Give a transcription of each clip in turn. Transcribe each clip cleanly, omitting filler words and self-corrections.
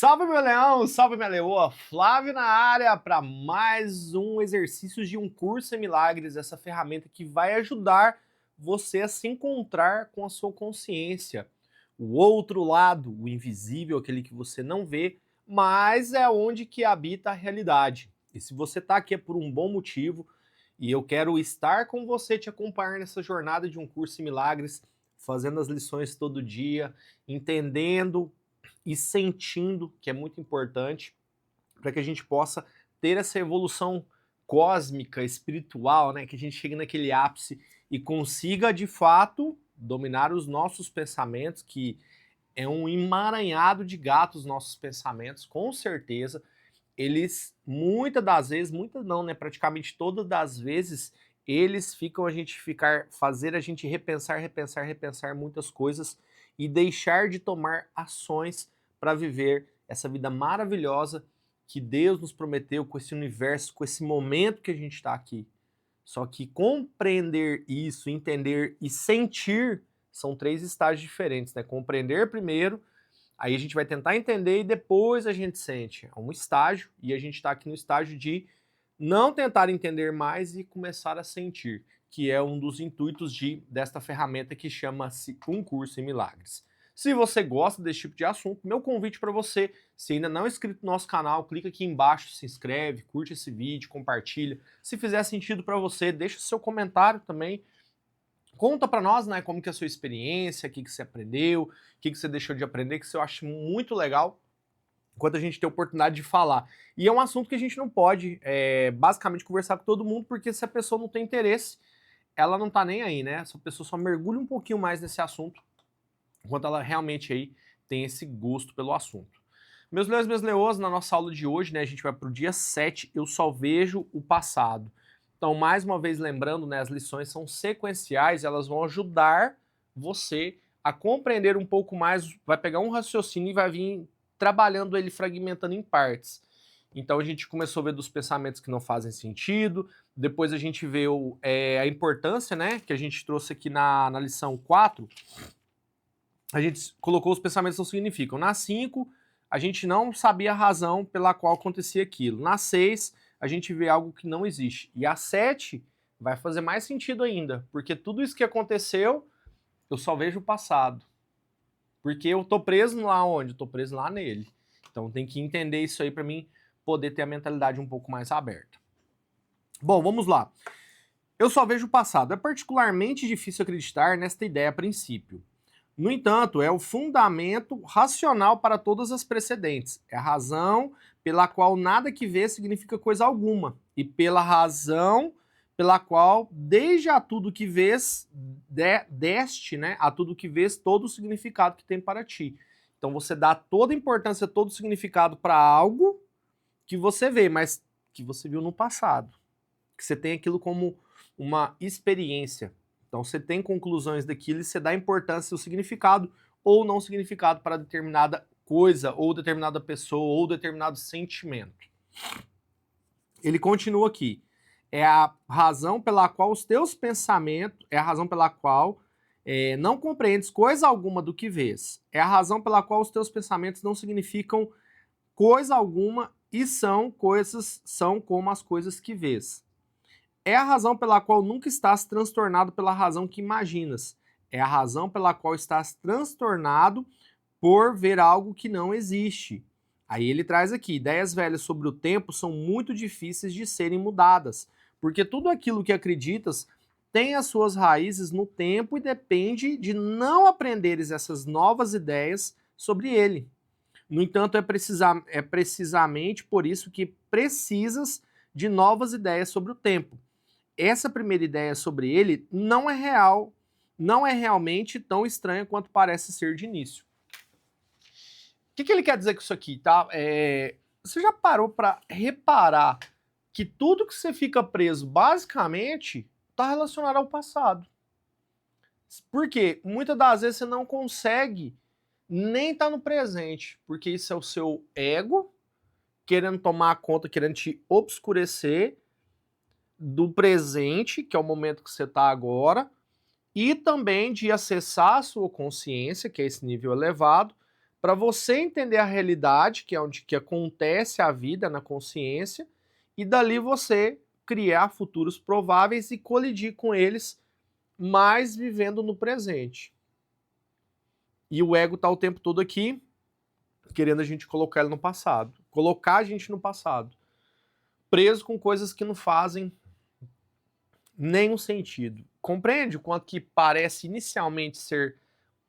Salve meu leão, salve minha leoa, Flávio na área para mais um exercício de um curso em milagres, essa ferramenta que vai ajudar você a se encontrar com a sua consciência. O outro lado, o invisível, aquele que você não vê, mas é onde que habita a realidade. E se você está aqui é por um bom motivo, e eu quero estar com você, te acompanhar nessa jornada de um curso em milagres, fazendo as lições todo dia, entendendo e sentindo, que é muito importante, para que a gente possa ter essa evolução cósmica, espiritual, né? Que a gente chegue naquele ápice e consiga, de fato, dominar os nossos pensamentos, que é um emaranhado de gatos nossos pensamentos, com certeza. Eles, muitas das vezes, muitas não, né? Praticamente todas das vezes, eles ficam fazer a gente repensar muitas coisas e deixar de tomar ações para viver essa vida maravilhosa que Deus nos prometeu com esse universo, com esse momento que a gente está aqui. Só que compreender isso, entender e sentir são três estágios diferentes, né? Compreender primeiro, aí a gente vai tentar entender e depois a gente sente. É um estágio e a gente está aqui no estágio de não tentar entender mais e começar a sentir, que é um dos intuitos desta ferramenta que chama-se Um Curso em Milagres. Se você gosta desse tipo de assunto, meu convite para você, se ainda não é inscrito no nosso canal, clica aqui embaixo, se inscreve, curte esse vídeo, compartilha. Se fizer sentido para você, deixa seu comentário também. Conta para nós, né, como que é a sua experiência, o que você aprendeu, o que você deixou de aprender, que eu acho muito legal quando a gente tem a oportunidade de falar. E é um assunto que a gente não pode, basicamente, conversar com todo mundo, porque se a pessoa não tem interesse, ela não tá nem aí, né? Essa pessoa só mergulha um pouquinho mais nesse assunto, enquanto ela realmente aí tem esse gosto pelo assunto. Meus leões, meus leoas, na nossa aula de hoje, né, a gente vai pro dia 7, eu só vejo o passado. Então, mais uma vez lembrando, né, as lições são sequenciais, elas vão ajudar você a compreender um pouco mais, vai pegar um raciocínio e vai vir trabalhando ele, fragmentando em partes. Então a gente começou a ver dos pensamentos que não fazem sentido, depois a gente vê a importância, né, que a gente trouxe aqui na lição 4, a gente colocou os pensamentos que não significam. Na 5, a gente não sabia a razão pela qual acontecia aquilo. Na 6, a gente vê algo que não existe. E a 7 vai fazer mais sentido ainda, porque tudo isso que aconteceu, eu só vejo o passado. Porque eu tô preso lá onde? Eu tô preso lá nele. Então tem que entender isso aí para mim poder ter a mentalidade um pouco mais aberta. Bom, vamos lá. Eu só vejo o passado. É particularmente difícil acreditar nesta ideia a princípio. No entanto, é o fundamento racional para todas as precedentes. É a razão pela qual nada que vê significa coisa alguma. E pela razão pela qual, desde a tudo que vês, deste, né, a tudo que vês, todo o significado que tem para ti. Então você dá toda a importância, todo o significado para algo que você vê, mas que você viu no passado. Que você tem aquilo como uma experiência. Então você tem conclusões daquilo e você dá importância, o significado ou não significado para determinada coisa, ou determinada pessoa, ou determinado sentimento. Ele continua aqui. É a razão pela qual os teus pensamentos, é a razão pela qual não compreendes coisa alguma do que vês. É a razão pela qual os teus pensamentos não significam coisa alguma e são como as coisas que vês. É a razão pela qual nunca estás transtornado pela razão que imaginas. É a razão pela qual estás transtornado por ver algo que não existe. Aí ele traz aqui, ideias velhas sobre o tempo são muito difíceis de serem mudadas, porque tudo aquilo que acreditas tem as suas raízes no tempo e depende de não aprenderes essas novas ideias sobre ele. No entanto, é precisamente por isso que precisas de novas ideias sobre o tempo. Essa primeira ideia sobre ele não é real, não é realmente tão estranha quanto parece ser de início. O que ele quer dizer com isso aqui, tá? Você já parou para reparar que tudo que você fica preso, basicamente, está relacionado ao passado? Por quê? Muitas das vezes você não consegue nem estar no presente, porque isso é o seu ego querendo tomar conta, querendo te obscurecer do presente, que é o momento que você está agora, e também de acessar a sua consciência, que é esse nível elevado, para você entender a realidade, que é onde que acontece a vida na consciência, e dali você criar futuros prováveis e colidir com eles, mas vivendo no presente. E o ego tá o tempo todo aqui, querendo a gente colocar ele no passado. Colocar a gente no passado. Preso com coisas que não fazem nenhum sentido. Compreende o quanto que parece inicialmente ser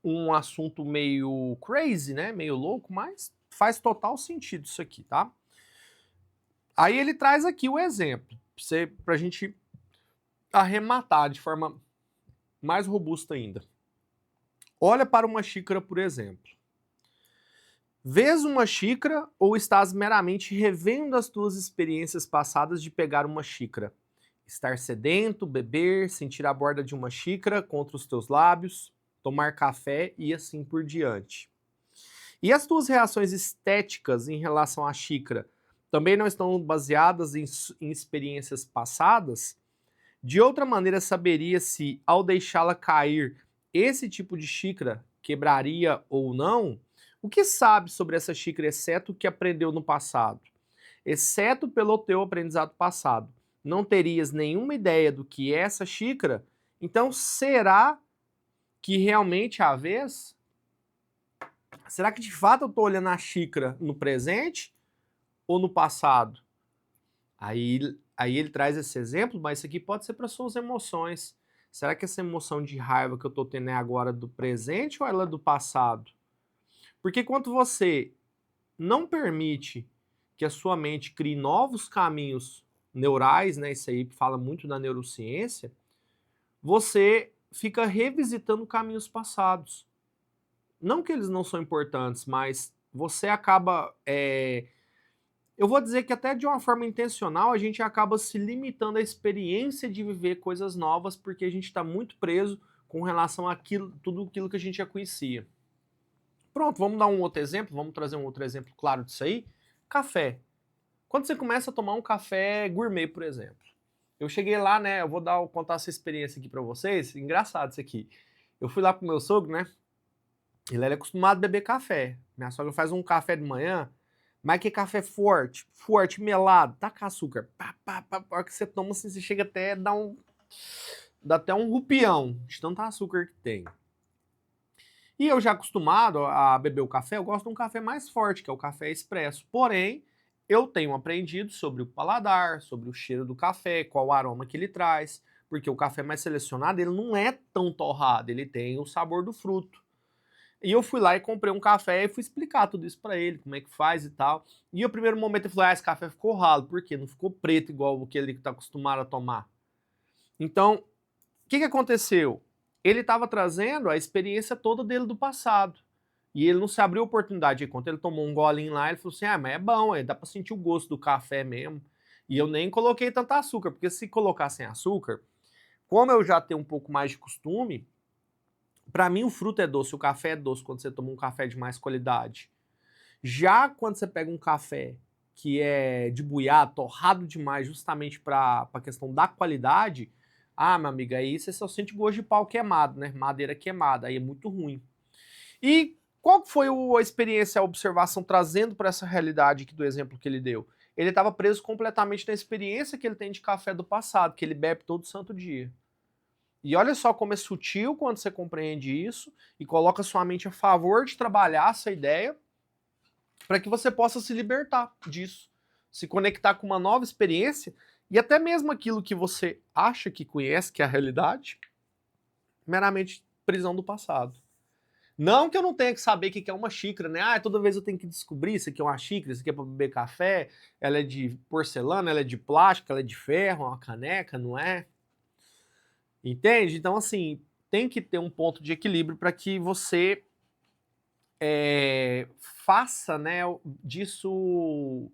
um assunto meio crazy, né? Meio louco, mas faz total sentido isso aqui, tá? Aí ele traz aqui o exemplo, pra gente arrematar de forma mais robusta ainda. Olha para uma xícara, por exemplo. Vês uma xícara ou estás meramente revendo as tuas experiências passadas de pegar uma xícara? Estar sedento, beber, sentir a borda de uma xícara contra os teus lábios, tomar café e assim por diante. E as tuas reações estéticas em relação à xícara também não estão baseadas em experiências passadas? De outra maneira, saberia se, ao deixá-la cair, esse tipo de xícara quebraria ou não? O que sabe sobre essa xícara, exceto o que aprendeu no passado? Exceto pelo teu aprendizado passado, não terias nenhuma ideia do que é essa xícara? Então, será que realmente é a vez? Será que de fato eu estou olhando a xícara no presente ou no passado? Aí ele traz esse exemplo, mas isso aqui pode ser para suas emoções. Será que essa emoção de raiva que eu estou tendo é agora do presente ou ela é do passado? Porque quando você não permite que a sua mente crie novos caminhos neurais, né? Isso aí fala muito da neurociência. Você fica revisitando caminhos passados. Não que eles não são importantes, mas você acaba eu vou dizer que até de uma forma intencional a gente acaba se limitando à experiência de viver coisas novas porque a gente está muito preso com relação àquilo, tudo aquilo que a gente já conhecia. Pronto, vamos dar um outro exemplo, vamos trazer um outro exemplo claro disso aí. Café. Quando você começa a tomar um café gourmet, por exemplo. Eu cheguei lá, né, eu vou contar essa experiência aqui para vocês, engraçado isso aqui. Eu fui lá pro meu sogro, né, ele era acostumado a beber café. Minha sogra faz um café de manhã, mas que café forte, forte, melado, tá com açúcar. Pá, pá, pá, pá, que você toma assim, você chega até a dá até um rupião de tanto açúcar que tem. E eu já acostumado a beber o café, eu gosto de um café mais forte, que é o café expresso. Porém, eu tenho aprendido sobre o paladar, sobre o cheiro do café, qual o aroma que ele traz, porque o café mais selecionado, ele não é tão torrado, ele tem o sabor do fruto. E eu fui lá e comprei um café e fui explicar tudo isso pra ele, como é que faz e tal. E no primeiro momento ele falou, esse café ficou ralo, por quê? Não ficou preto igual o que ele tá acostumado a tomar. Então, o que aconteceu? Ele estava trazendo a experiência toda dele do passado. E ele não se abriu a oportunidade. E quando ele tomou um golinho lá, ele falou assim, mas é bom, dá pra sentir o gosto do café mesmo. E eu nem coloquei tanto açúcar, porque se colocar sem açúcar, como eu já tenho um pouco mais de costume, para mim o fruto é doce, o café é doce quando você toma um café de mais qualidade. Já quando você pega um café que é de buiá, torrado demais, justamente para a questão da qualidade, minha amiga, aí você só sente gosto de pau queimado, né? Madeira queimada, aí é muito ruim. E qual foi a experiência, a observação trazendo para essa realidade aqui do exemplo que ele deu? Ele estava preso completamente na experiência que ele tem de café do passado, que ele bebe todo santo dia. E olha só como é sutil quando você compreende isso e coloca sua mente a favor de trabalhar essa ideia para que você possa se libertar disso, se conectar com uma nova experiência e até mesmo aquilo que você acha que conhece, que é a realidade, meramente prisão do passado. Não que eu não tenha que saber o que é uma xícara, né? Toda vez eu tenho que descobrir isso aqui é uma xícara, isso aqui é para beber café, ela é de porcelana, ela é de plástico, ela é de ferro, uma caneca, não é? Entende? Então, assim, tem que ter um ponto de equilíbrio para que você faça, né, disso...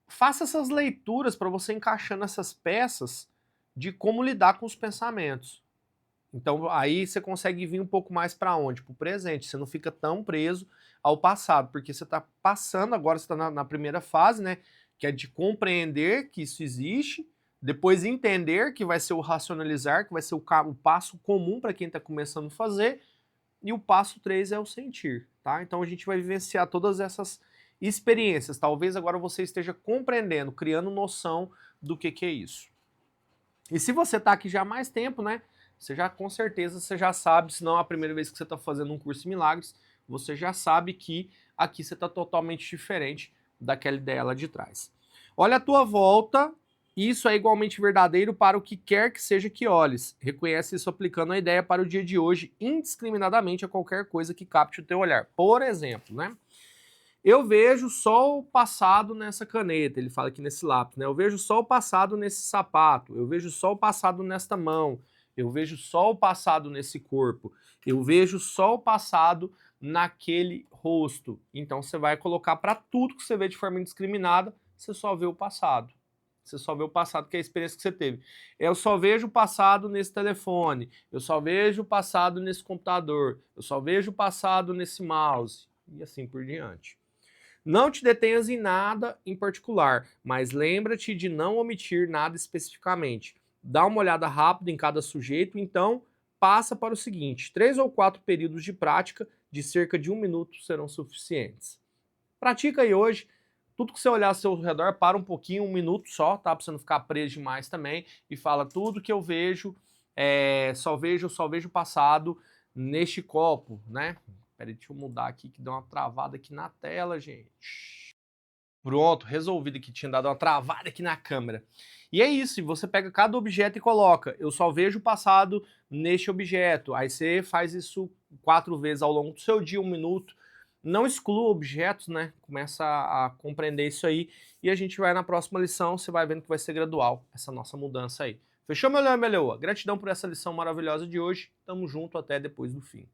Faça essas leituras para você encaixando essas peças de como lidar com os pensamentos. Então aí você consegue vir um pouco mais para onde? Para o presente. Você não fica tão preso ao passado, porque você está passando agora, você está na primeira fase, né? Que é de compreender que isso existe, depois entender que vai ser o racionalizar, que vai ser o passo comum para quem está começando a fazer, e o passo 3 é o sentir, tá? Então a gente vai vivenciar todas essas experiências. Talvez agora você esteja compreendendo, criando noção do que é isso. E se você está aqui já há mais tempo, né? Você já com certeza você já sabe, se não é a primeira vez que você está fazendo um curso em milagres, você já sabe que aqui você está totalmente diferente daquela ideia lá de trás. Olha a tua volta, isso é igualmente verdadeiro para o que quer que seja que olhes. Reconhece isso aplicando a ideia para o dia de hoje, indiscriminadamente a qualquer coisa que capte o teu olhar. Por exemplo, né? Eu vejo só o passado nessa caneta, ele fala aqui nesse lápis, né? Eu vejo só o passado nesse sapato, eu vejo só o passado nesta mão, eu vejo só o passado nesse corpo, eu vejo só o passado naquele rosto. Então você vai colocar para tudo que você vê de forma indiscriminada, você só vê o passado. Você só vê o passado, que é a experiência que você teve. Eu só vejo o passado nesse telefone, eu só vejo o passado nesse computador, eu só vejo o passado nesse mouse, e assim por diante. Não te detenhas em nada em particular, mas lembra-te de não omitir nada especificamente. Dá uma olhada rápida em cada sujeito, então passa para o seguinte: 3 ou 4 períodos de prática de cerca de 1 minuto serão suficientes. Pratica aí hoje. Tudo que você olhar ao seu redor, para um pouquinho, 1 minuto só, tá? Para você não ficar preso demais também. E fala, tudo que eu vejo, só vejo o passado neste copo, né? Peraí, deixa eu mudar aqui, que deu uma travada aqui na tela, gente. Pronto, resolvido, que tinha dado uma travada aqui na câmera. E é isso, você pega cada objeto e coloca, eu só vejo o passado neste objeto. Aí você faz isso 4 vezes ao longo do seu dia, 1 minuto. Não exclua objetos, né? Começa a compreender isso aí. E a gente vai na próxima lição, você vai vendo que vai ser gradual essa nossa mudança aí. Fechou, meu leão e minha leoa? Gratidão por essa lição maravilhosa de hoje. Tamo junto até depois do fim.